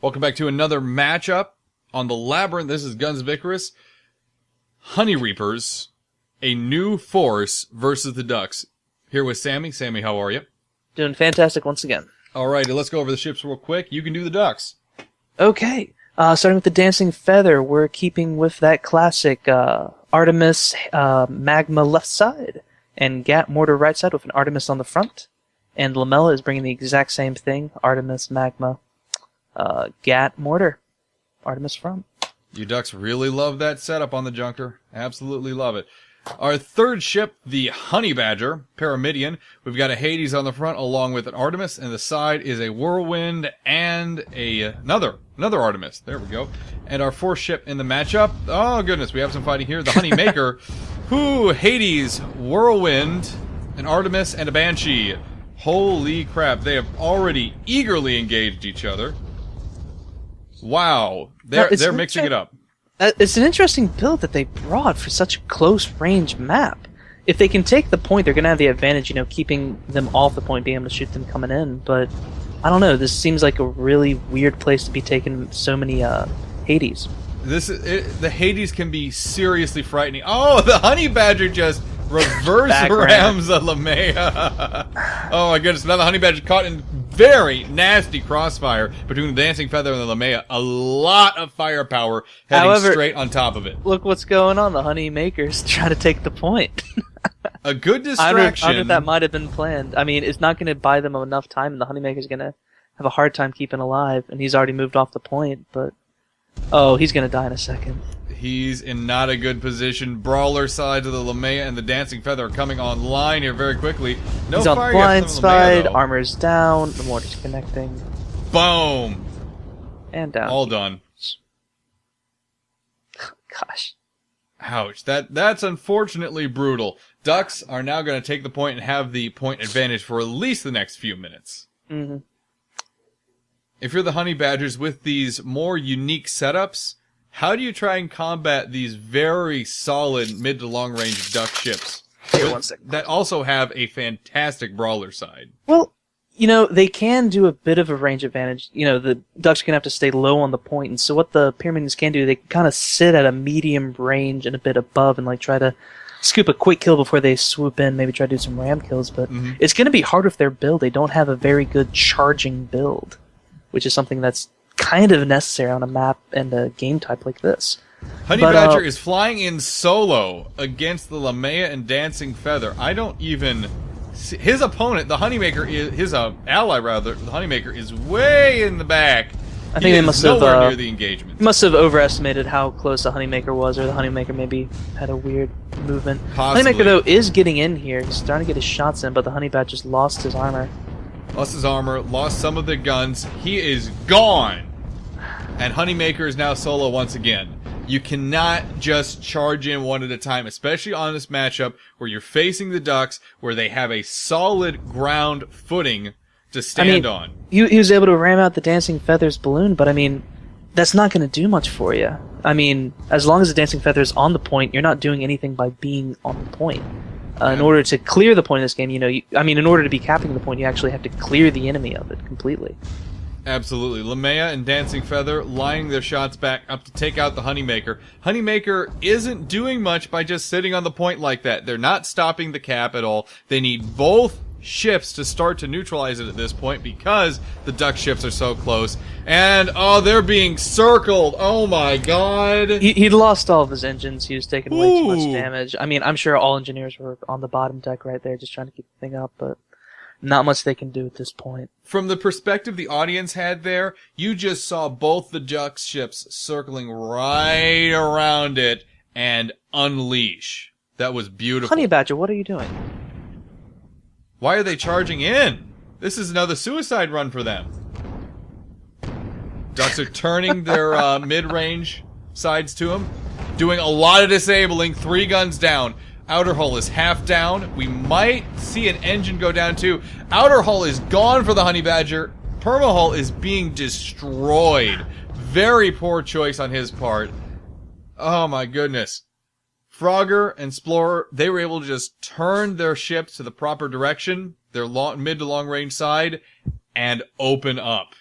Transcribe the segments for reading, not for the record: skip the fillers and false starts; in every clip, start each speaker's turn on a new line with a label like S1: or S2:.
S1: Welcome back to another matchup on the Labyrinth. This is Guns Vicarous. Honey Reapers, a new force versus the Ducks. Here with Sammy. Sammy, how are you?
S2: Doing fantastic once again.
S1: Alrighty, let's go over the ships real quick. You can do the Ducks.
S2: Okay. Starting with the Dancing Feather, we're keeping with that classic Artemis Magma left side and Gat Mortar right side with an Artemis on the front. And Lamella is bringing the exact same thing. Artemis Magma, Gat Mortar, Artemis front.
S1: You Ducks really love that setup on the Junker. Absolutely love it. Our third ship, the Honey Badger, Pyramidion. We've got a Hades on the front along with an Artemis, and the side is a Whirlwind and another Artemis. There we go. And our fourth ship in the matchup, oh goodness, we have some fighting here. The Honey Maker, Hades, Whirlwind, an Artemis, and a Banshee. Holy crap, they have already eagerly engaged each other. Wow, they're mixing it up.
S2: It's an interesting build that they brought for such a close-range map. If they can take the point, they're going to have the advantage, keeping them off the point, being able to shoot them coming in. But, I don't know, this seems like a really weird place to be taking so many Hades.
S1: The Hades can be seriously frightening. Oh, the Honey Badger just reverse rams a Lamea. Oh my goodness, another Honey Badger caught in very nasty crossfire between the Dancing Feather and the Lamea. A lot of firepower heading straight on top of it.
S2: Look what's going on. The Honey Maker's trying to take the point.
S1: A good distraction.
S2: I wonder if that might have been planned. I mean, it's not going to buy them enough time, and the Honey Maker's going to have a hard time keeping alive, and he's already moved off the point, but... Oh, he's going to die in a second.
S1: He's in not a good position. Brawler side of the Lamea and the Dancing Feather are coming online here very quickly. No
S2: he's on
S1: fire
S2: blind
S1: yet from
S2: side,
S1: Lamea, though.
S2: Armor's down, the mortar's connecting.
S1: Boom!
S2: And down.
S1: All done.
S2: Gosh.
S1: Ouch. That's unfortunately brutal. Ducks are now going to take the point and have the point advantage for at least the next few minutes.
S2: Mm-hmm.
S1: If you're the Honey Badgers with these more unique setups, how do you try and combat these very solid mid to long range Duck ships that also have a fantastic brawler side?
S2: Well, they can do a bit of a range advantage. The Ducks are going to have to stay low on the point, and so what the Pyramidions can do, they can kind of sit at a medium range and a bit above and try to scoop a quick kill before they swoop in, maybe try to do some ram kills, but it's going to be hard with their build. They don't have a very good charging build, which is something that's kind of necessary on a map and a game type like this.
S1: Honey Badger is flying in solo against the Lamea and Dancing Feather. I don't even... His opponent, the Honeymaker, his ally rather, the Honeymaker is way in the back.
S2: I think they must have
S1: nowhere near the engagement.
S2: Must have overestimated how close the Honeymaker was, or the Honeymaker maybe had a weird movement.
S1: Possibly.
S2: Honeymaker though is getting in here. He's starting to get his shots in, but the Honey Badger just lost his armor.
S1: Lost his armor, lost some of the guns. He is gone! And Honeymaker is now solo once again. You cannot just charge in one at a time, especially on this matchup where you're facing the Ducks, where they have a solid ground footing to stand on.
S2: He was able to ram out the Dancing Feather's balloon, but that's not going to do much for you. As long as the Dancing Feather's on the point, you're not doing anything by being on the point. In order to clear the point in this game, in order to be capping the point, you actually have to clear the enemy of it completely.
S1: Absolutely. Lamea and Dancing Feather lining their shots back up to take out the Honeymaker. Honeymaker isn't doing much by just sitting on the point like that. They're not stopping the cap at all. They need both ships to start to neutralize it at this point because the Duck ships are so close. And, they're being circled. Oh my god.
S2: He'd lost all of his engines. He was taking way too much damage. I'm sure all engineers were on the bottom deck right there just trying to keep the thing up, but not much they can do at this point.
S1: From the perspective the audience had there, you just saw both the Duck ships circling right around it and unleash. That was beautiful.
S2: Honey Badger, what are you doing?
S1: Why are they charging in? This is another suicide run for them. Ducks are turning their mid-range sides to him, doing a lot of disabling, 3 guns down. Outer hull is half down. We might see an engine go down too. Outer hull is gone for the Honey Badger. Perma hull is being destroyed. Very poor choice on his part. Oh my goodness. Frogger and Splorer, they were able to just turn their ships to the proper direction, their mid to long range side, and open up.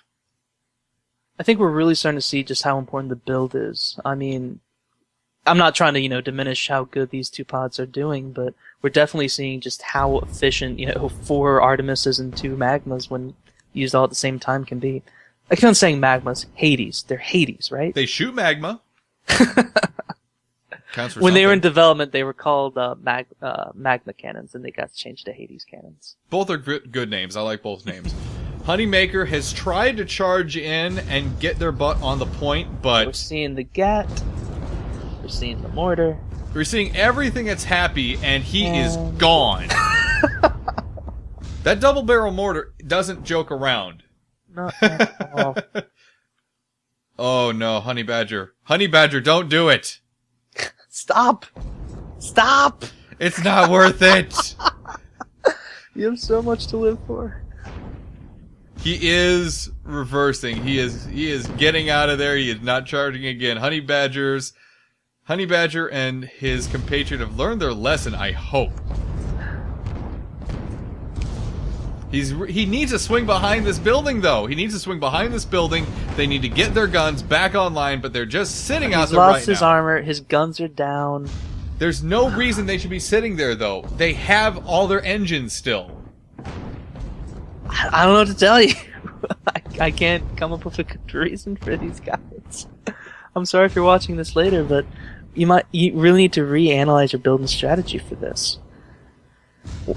S2: I think we're really starting to see just how important the build is. I mean, I'm not trying to, diminish how good these two pods are doing, but we're definitely seeing just how efficient, 4 Artemises and 2 Magmas when used all at the same time can be. I keep on saying Magmas. Hades. They're Hades, right?
S1: They shoot magma. Counts for
S2: When they were in
S1: something.
S2: development, they were called Magma cannons, and they got changed to Hades cannons.
S1: Both are good names. I like both names. Honeymaker has tried to charge in and get their butt on the point, but...
S2: We're seeing the Gat. We're seeing the Mortar.
S1: We're seeing everything that's happy, and he is gone. That double barrel mortar doesn't joke around.
S2: Not at all.
S1: Oh no, Honey Badger. Honey Badger, don't do it.
S2: Stop! Stop!
S1: It's not worth it.
S2: You have so much to live for.
S1: He is reversing. He is getting out of there. He is not charging again. Honey Badger and his compatriot have learned their lesson, I hope. He needs to swing behind this building, though. He needs to swing behind this building. They need to get their guns back online, but they're just sitting out there right now.
S2: He's lost his armor. His guns are down.
S1: There's no reason they should be sitting there, though. They have all their engines still.
S2: I don't know what to tell you. I can't come up with a good reason for these guys. I'm sorry if you're watching this later, but you really need to reanalyze your building strategy for this.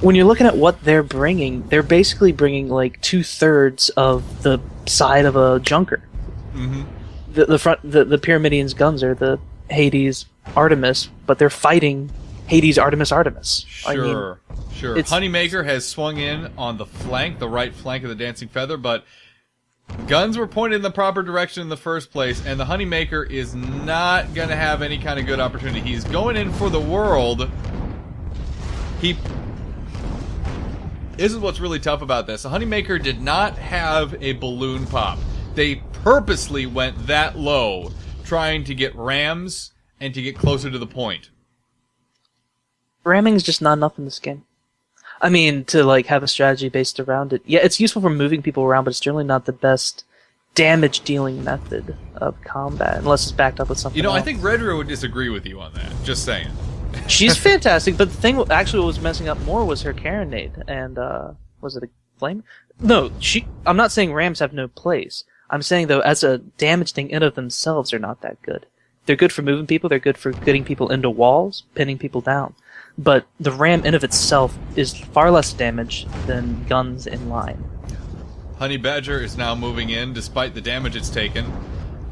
S2: When you're looking at what they're bringing, they're basically bringing like 2/3 of the side of a junker.
S1: Mm-hmm.
S2: The Pyramidians' guns are the Hades Artemis, but they're fighting Hades Artemis.
S1: Sure. Honeymaker has swung in on the flank, the right flank of the Dancing Feather, but guns were pointed in the proper direction in the first place, and the Honeymaker is not going to have any kind of good opportunity. He's going in for the world. This is what's really tough about this. The Honeymaker did not have a balloon pop. They purposely went that low, trying to get rams and to get closer to the point.
S2: Ramming's just not enough in this game. I mean, to like have a strategy based around it. Yeah, it's useful for moving people around, but it's generally not the best damage-dealing method of combat, unless it's backed up with something else.
S1: I think Redra would disagree with you on that. Just saying.
S2: She's fantastic, but the thing actually what was messing up more was her Carronade, and was it a flame? No, I'm not saying rams have no place. I'm saying though, as a damage thing in of themselves, they're not that good. They're good for moving people. They're good for getting people into walls, pinning people down. But the ram in of itself is far less damage than guns in line.
S1: Honey Badger is now moving in, despite the damage it's taken,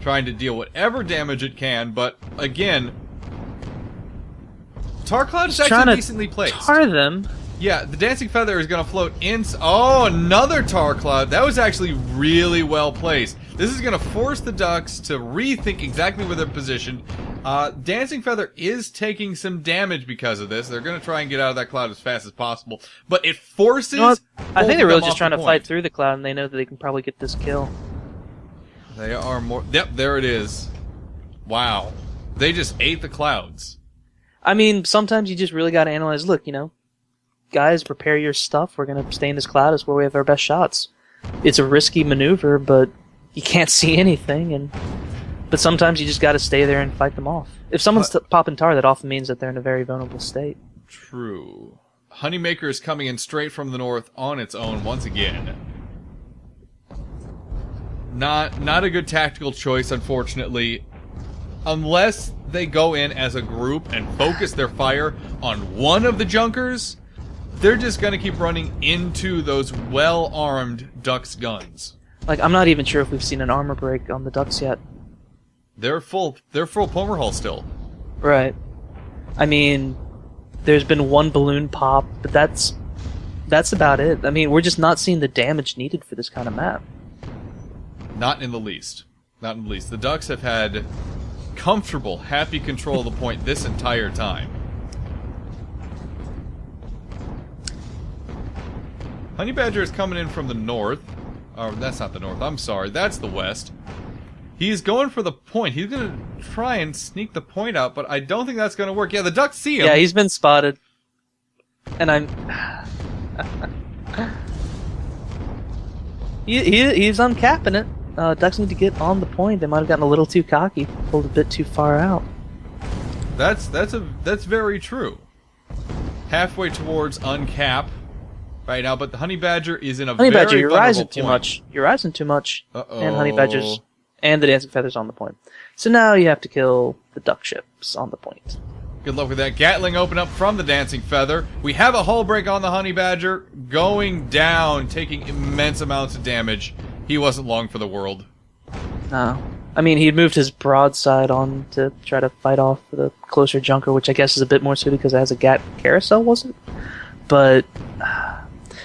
S1: trying to deal whatever damage it can. But again, Tar Cloud is actually decently placed.
S2: Tar them.
S1: Yeah, the Dancing Feather is going to float in. Oh, another Tar Cloud. That was actually really well placed. This is going to force the Ducks to rethink exactly where they're positioned. Dancing Feather is taking some damage because of this. They're going to try and get out of that cloud as fast as possible. But it forces...
S2: I think they're really just trying to fight through the cloud, and they know that they can probably get this kill.
S1: They are more... Yep, there it is. Wow. They just ate the clouds.
S2: I mean, sometimes you just really got to analyze, look, guys, prepare your stuff. We're going to stay in this cloud. It's where we have our best shots. It's a risky maneuver, but you can't see anything, but sometimes you just got to stay there and fight them off. If someone's popping tar, that often means that they're in a very vulnerable state.
S1: True. Honeymaker is coming in straight from the north on its own once again. Not a good tactical choice, unfortunately. Unless they go in as a group and focus their fire on one of the junkers, they're just going to keep running into those well-armed Ducks guns.
S2: Like, I'm not even sure if we've seen an armor break on the Ducks yet.
S1: They're full Pomer hull still.
S2: Right. I mean, there's been one balloon pop, but that's about it. I mean, we're just not seeing the damage needed for this kind of map.
S1: Not in the least. Not in the least. The Ducks have had comfortable, happy control of the point this entire time. Honey Badger is coming in from the north. Oh, that's not the north. I'm sorry. That's the west. He's going for the point. He's going to try and sneak the point out, but I don't think that's going to work. Yeah, the Ducks see him.
S2: Yeah, he's been spotted. And I'm... he's uncapping it. Ducks need to get on the point. They might have gotten a little too cocky, pulled a bit too far out.
S1: That's very true. Halfway towards uncap right now, but the honey badger is in a
S2: Honey
S1: very
S2: badger, you're
S1: vulnerable
S2: rising too
S1: point.
S2: much. You're rising too much.
S1: Uh-oh.
S2: And honey badgers and the dancing feathers on the point. So now you have to kill the duck ships on the point.
S1: Good luck with that. Gatling open up from the dancing feather. We have a hull break on the honey badger, going down, taking immense amounts of damage. He wasn't long for the world.
S2: No. I mean, he had moved his broadside on to try to fight off the closer junker, which I guess is a bit more suited because it has a Gat carousel, wasn't it? But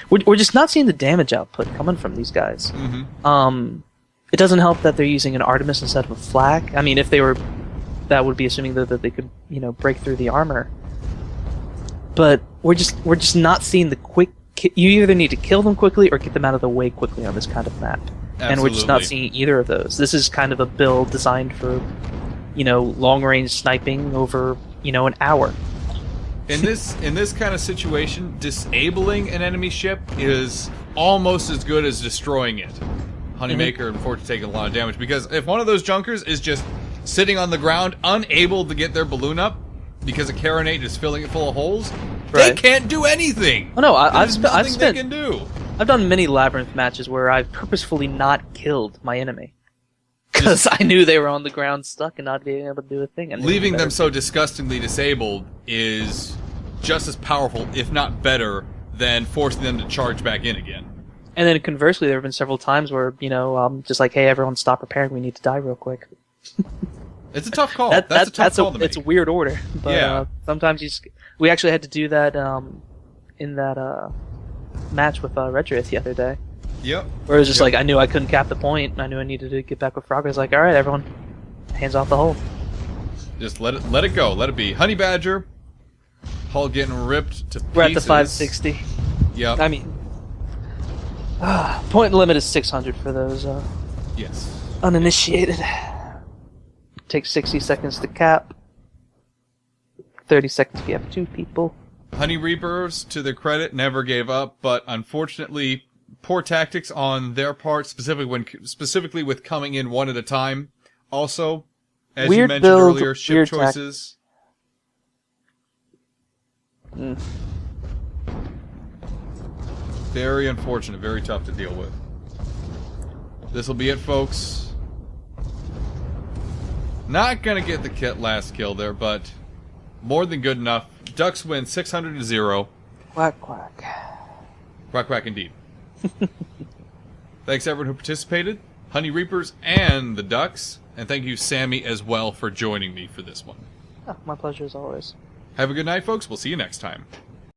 S2: we're just not seeing the damage output coming from these guys.
S1: Mm-hmm.
S2: It doesn't help that they're using an Artemis instead of a flak. I mean, if they were, that would be assuming that they could, break through the armor. But we're just not seeing the quick. You either need to kill them quickly or get them out of the way quickly on this kind of map.
S1: Absolutely.
S2: And we're just not seeing either of those. This is kind of a build designed for, long-range sniping over, an hour.
S1: In this kind of situation, disabling an enemy ship is almost as good as destroying it. Honeymaker, unfortunately, taking a lot of damage because if one of those junkers is just sitting on the ground, unable to get their balloon up because a carronade is filling it full of holes, they can't do anything.
S2: Oh no,
S1: I've they can do.
S2: I've done many labyrinth matches where I've purposefully not killed my enemy because I knew they were on the ground stuck and not being able to do a thing. And
S1: leaving them so disgustingly disabled is just as powerful, if not better, than forcing them to charge back in again.
S2: And then conversely, there have been several times where, just like, hey, everyone stop repairing, we need to die real quick.
S1: It's a tough call. That's a tough call to make.
S2: It's a weird order. But,
S1: yeah.
S2: Sometimes we actually had to do that in that match with Redrith the other day.
S1: Yep.
S2: Where it was just like, I knew I couldn't cap the point, and I knew I needed to get back with Frog. I was like, alright, everyone, hands off the hole.
S1: Just let it go. Let it be. Honey Badger, hull getting ripped to pieces.
S2: We're at the 560.
S1: Yep.
S2: I mean, point limit is 600 for those
S1: yes.
S2: uninitiated. Takes 60 seconds to cap. 30 seconds if you have two people.
S1: Honey Reapers, to their credit, never gave up, but unfortunately, poor tactics on their part, specifically with coming in one at a time. Also, as you mentioned earlier, ship choices. Very unfortunate, very tough to deal with. This will be it, folks. Not gonna get the last kill there, but more than good enough. Ducks win 600-0.
S2: Quack, quack.
S1: Quack, quack indeed. Thanks everyone who participated, Honey Reapers and the Ducks, and thank you, Sammy, as well for joining me for this one.
S2: Oh, my pleasure as always.
S1: Have a good night, folks. We'll see you next time.